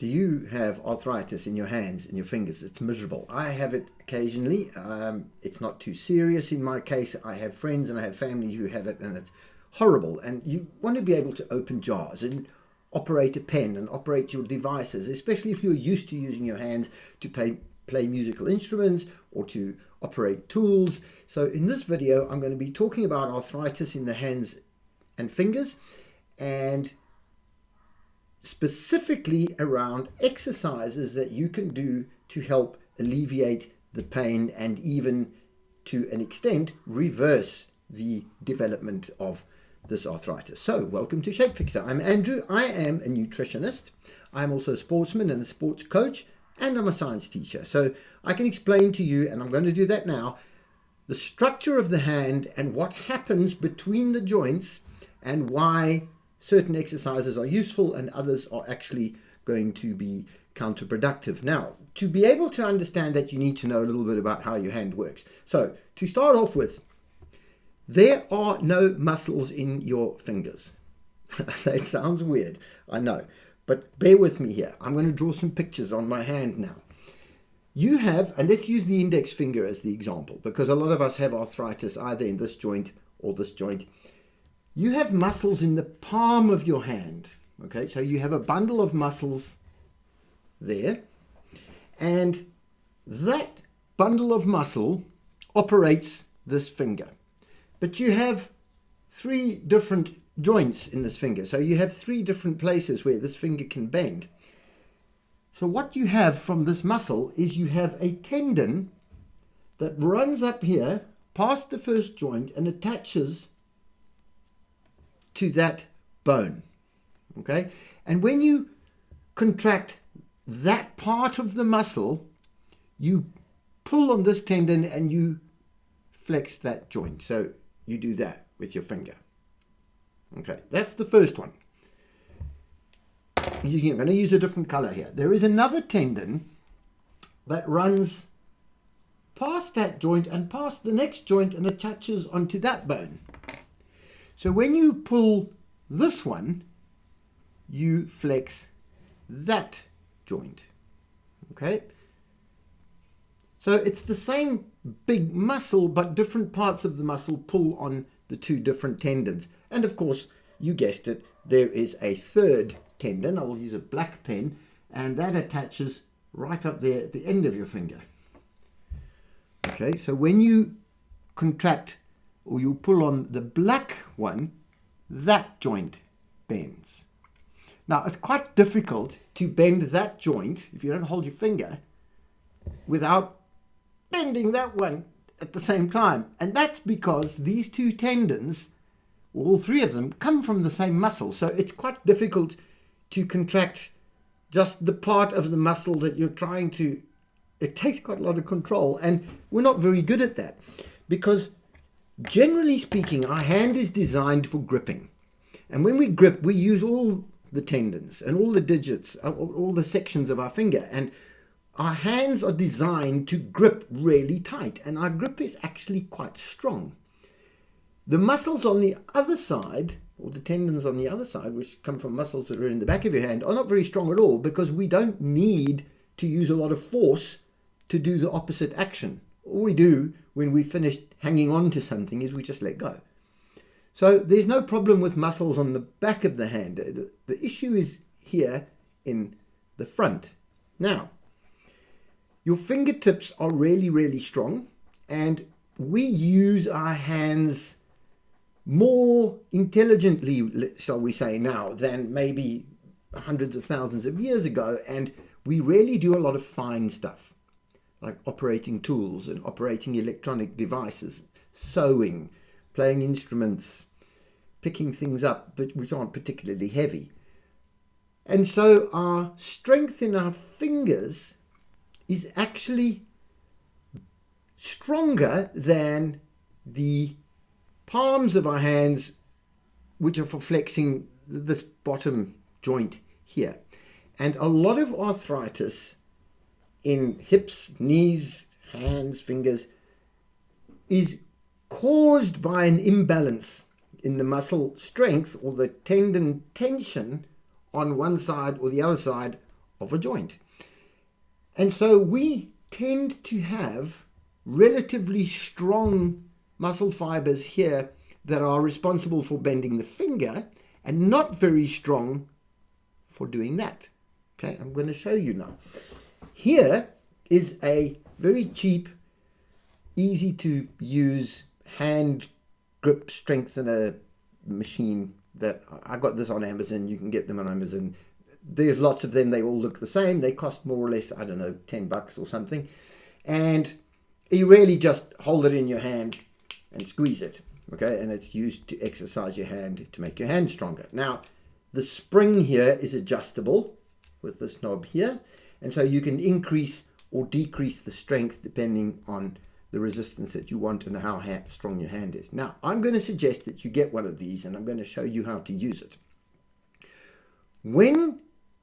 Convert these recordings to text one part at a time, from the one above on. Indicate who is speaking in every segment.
Speaker 1: Do you have arthritis in your hands and your fingers? It's miserable. I have it occasionally. It's not too serious in my case. I have friends and I have family who have it, and it's horrible. And you want to be able to open jars and operate a pen and operate your devices, especially if you're used to using your hands to play musical instruments or to operate tools. So in this video, I'm going to be talking about arthritis in the hands and fingers, and specifically around exercises that you can do to help alleviate the pain and even to an extent reverse the development of this arthritis. So welcome to Shapefixer. I'm Andrew. I am a nutritionist. I'm also a sportsman and a sports coach, and I'm a science teacher. So I can explain to you, and I'm going to do that now, the structure of the hand and what happens between the joints and why certain exercises are useful and others are actually going to be counterproductive. Now, to be able to understand that, you need to know a little bit about how your hand works. So, to start off with, there are no muscles in your fingers. That sounds weird, I know, but bear with me here. I'm going to draw some pictures on my hand now. You have, and let's use the index finger as the example, because a lot of us have arthritis either in this joint or this joint. You have muscles in the palm of your hand, okay? So you have a bundle of muscles there, and that bundle of muscle operates this finger. But you have three different joints in this finger, so you have three different places where this finger can bend. So what you have from this muscle is you have a tendon that runs up here past the first joint and attaches to that bone, okay? And when you contract that part of the muscle, you pull on this tendon and you flex that joint. So you do that with your finger. Okay, that's the first one. I'm going to use a different color here. There is another tendon that runs past that joint and past the next joint and attaches onto that bone. So when you pull this one, you flex that joint, okay? So it's the same big muscle, but different parts of the muscle pull on the two different tendons. And of course, you guessed it, there is a third tendon. I will use a black pen, and that attaches right up there at the end of your finger. Okay, so when you contract or you pull on the black one, that joint bends. Now, it's quite difficult to bend that joint if you don't hold your finger without bending that one at the same time. And that's because these two tendons, all three of them, come from the same muscle. So it's quite difficult to contract just the part of the muscle that you're trying to. It takes quite a lot of control, and we're not very good at that because, generally speaking, our hand is designed for gripping. And when we grip, we use all the tendons and all the digits, all the sections of our finger. And our hands are designed to grip really tight. And our grip is actually quite strong. The muscles on the other side, or the tendons on the other side, which come from muscles that are in the back of your hand, are not very strong at all because we don't need to use a lot of force to do the opposite action. All we do when we finish hanging on to something is we just let go. So there's no problem with muscles on the back of the hand. The issue is here in the front. Now, your fingertips are really, really strong, and we use our hands more intelligently, shall we say now, than maybe hundreds of thousands of years ago, and we really do a lot of fine stuff, like operating tools and operating electronic devices, sewing, playing instruments, picking things up but which aren't particularly heavy. And so our strength in our fingers is actually stronger than the palms of our hands, which are for flexing this bottom joint here. And a lot of arthritis in hips, knees, hands, fingers is caused by an imbalance in the muscle strength or the tendon tension on one side or the other side of a joint. And so we tend to have relatively strong muscle fibers here that are responsible for bending the finger and not very strong for doing that. Okay, I'm going to show you now. Here is a very cheap, easy to use hand grip strengthener machine that I got this on Amazon. You can get them on Amazon. There's lots of them. They all look the same. They cost more or less, I don't know, $10 or something. And you really just hold it in your hand and squeeze it. Okay, and it's used to exercise your hand to make your hand stronger. Now, the spring here is adjustable with this knob here. And so you can increase or decrease the strength depending on the resistance that you want and how strong your hand is. Now, I'm going to suggest that you get one of these, and I'm going to show you how to use it. When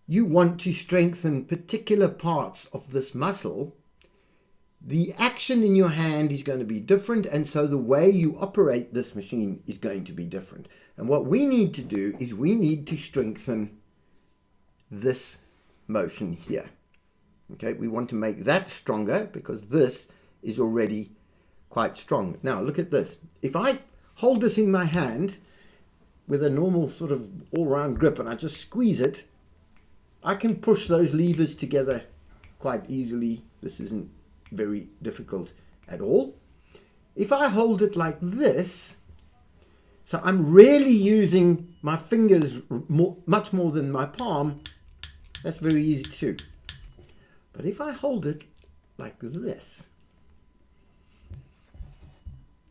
Speaker 1: you want to strengthen particular parts of this muscle, the action in your hand is going to be different, and so the way you operate this machine is going to be different. And what we need to do is we need to strengthen this motion here. Okay, we want to make that stronger because this is already quite strong. Now look at this. If I hold this in my hand with a normal sort of all-round grip and I just squeeze it, I can push those levers together quite easily. This isn't very difficult at all. If I hold it like this, so I'm really using my fingers much more than my palm, that's very easy too. But if I hold it like this,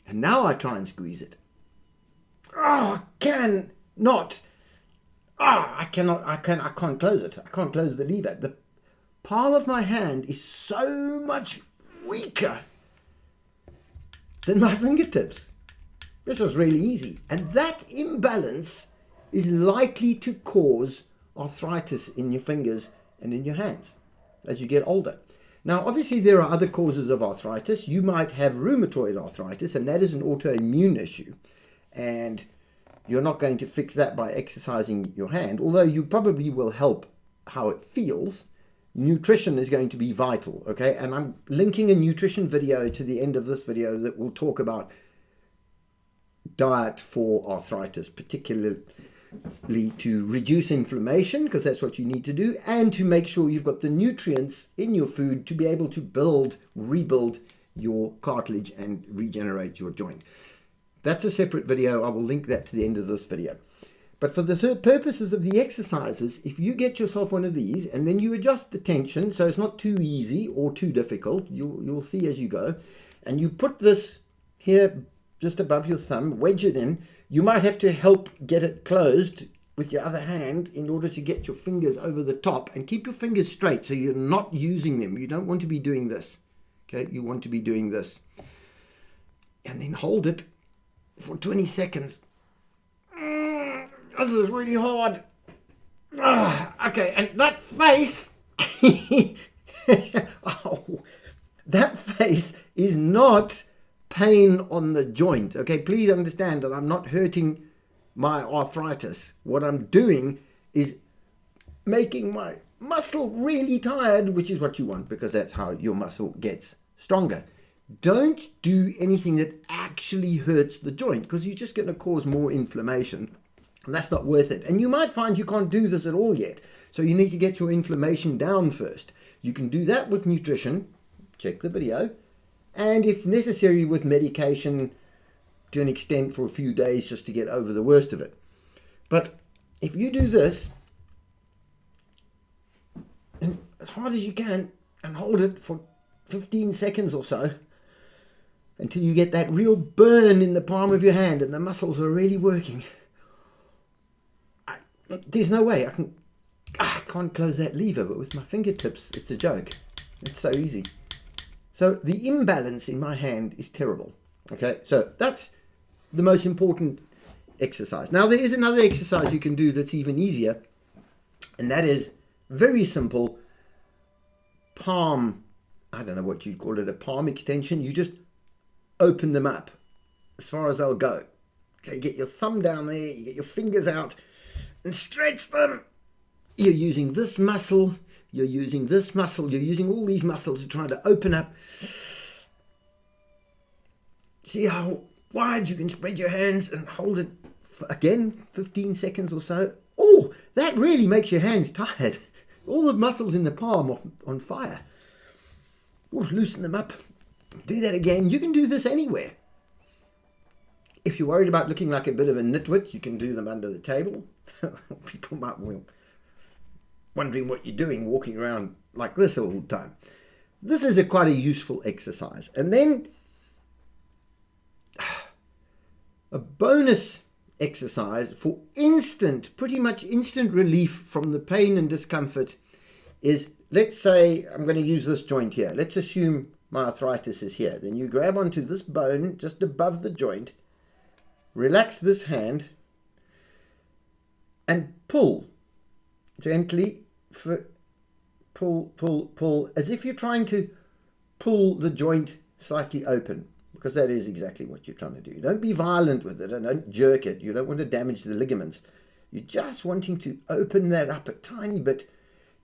Speaker 1: and now I try and squeeze it, I can't close it. I can't close the lever. The palm of my hand is so much weaker than my fingertips. This was really easy. And that imbalance is likely to cause arthritis in your fingers and in your hands as you get older. Now, obviously, there are other causes of arthritis. You might have rheumatoid arthritis, and that is an autoimmune issue. And you're not going to fix that by exercising your hand, although you probably will help how it feels. Nutrition is going to be vital, okay? And I'm linking a nutrition video to the end of this video that will talk about diet for arthritis, particularly to reduce inflammation, because that's what you need to do, and to make sure you've got the nutrients in your food to be able to rebuild your cartilage and regenerate your joint. That's a separate video. I will link that to the end of this video. But for the purposes of the exercises, if you get yourself one of these and then you adjust the tension so it's not too easy or too difficult, you'll see as you go, and you put this here just above your thumb, wedge it in. You might have to help get it closed with your other hand in order to get your fingers over the top, and keep your fingers straight so you're not using them. You don't want to be doing this. Okay, you want to be doing this. And then hold it for 20 seconds. This is really hard. Okay, and that face, oh, that face is not pain on the joint. Okay, please understand that I'm not hurting my arthritis. What I'm doing is making my muscle really tired, which is what you want, because that's how your muscle gets stronger. Don't do anything that actually hurts the joint, because you're just going to cause more inflammation, and that's not worth it. And you might find you can't do this at all yet, so you need to get your inflammation down first. You can do that with nutrition. Check the video. And if necessary, with medication to an extent for a few days just to get over the worst of it. But if you do this, and as hard as you can, and hold it for 15 seconds or so, until you get that real burn in the palm of your hand and the muscles are really working, there's no way I can't close that lever, but with my fingertips, it's a joke. It's so easy. So the imbalance in my hand is terrible. Okay, so that's the most important exercise. Now there is another exercise you can do that's even easier, and that is very simple palm, I don't know what you'd call it, a palm extension. You just open them up as far as they'll go. Okay, you get your thumb down there, you get your fingers out and stretch them. You're using this muscle, you're using this muscle, you're using all these muscles to try to open up. See how wide you can spread your hands and hold it for, again, 15 seconds or so. Oh, that really makes your hands tired. All the muscles in the palm on fire. Oh, loosen them up. Do that again. You can do this anywhere. If you're worried about looking like a bit of a nitwit, you can do them under the table. People might be wondering what you're doing walking around like this all the time. This is quite a useful exercise. And then a bonus exercise for pretty much instant relief from the pain and discomfort is, let's say I'm going to use this joint here. Let's assume my arthritis is here. Then you grab onto this bone just above the joint, relax this hand, and pull gently. Pull, as if you're trying to pull the joint slightly open, because that is exactly what you're trying to do. Don't be violent with it and don't jerk it. You don't want to damage the ligaments. You're just wanting to open that up a tiny bit.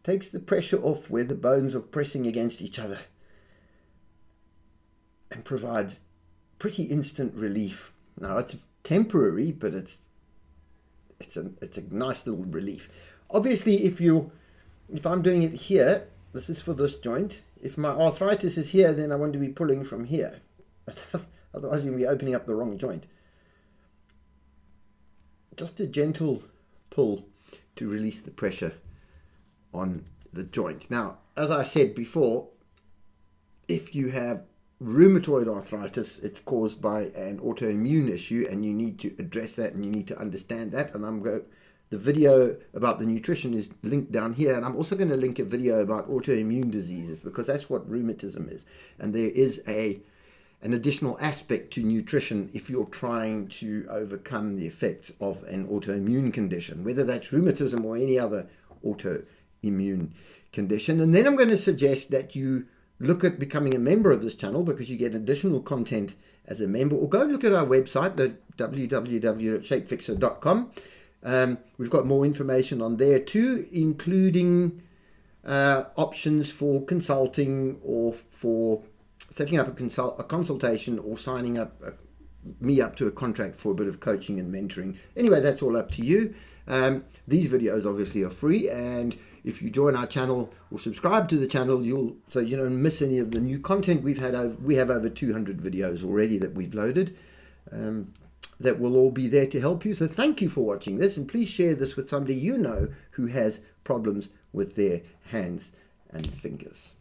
Speaker 1: Takes the pressure off where the bones are pressing against each other and provides pretty instant relief. Now, it's temporary, but it's a nice little relief. Obviously, if I'm doing it here, this is for this joint. If my arthritis is here, then I want to be pulling from here. Otherwise, you're going to be opening up the wrong joint. Just a gentle pull to release the pressure on the joint. Now, as I said before, if you have rheumatoid arthritis, it's caused by an autoimmune issue, and you need to address that, and you need to understand that. And the video about the nutrition is linked down here, and I'm also going to link a video about autoimmune diseases, because that's what rheumatism is. And there is an additional aspect to nutrition if you're trying to overcome the effects of an autoimmune condition, whether that's rheumatism or any other autoimmune condition. And then I'm going to suggest that you look at becoming a member of this channel, because you get additional content as a member, or go look at our website, the www.shapefixer.com. We've got more information on there too, including options for consulting, or for setting up a consultation, or signing up me up to a contract for a bit of coaching and mentoring. Anyway, that's all up to you. These videos obviously are free, and if you join our channel or subscribe to the channel, so you don't miss any of the new content we have over 200 videos already that we've loaded. That will all be there to help you. So thank you for watching this, and please share this with somebody you know who has problems with their hands and fingers.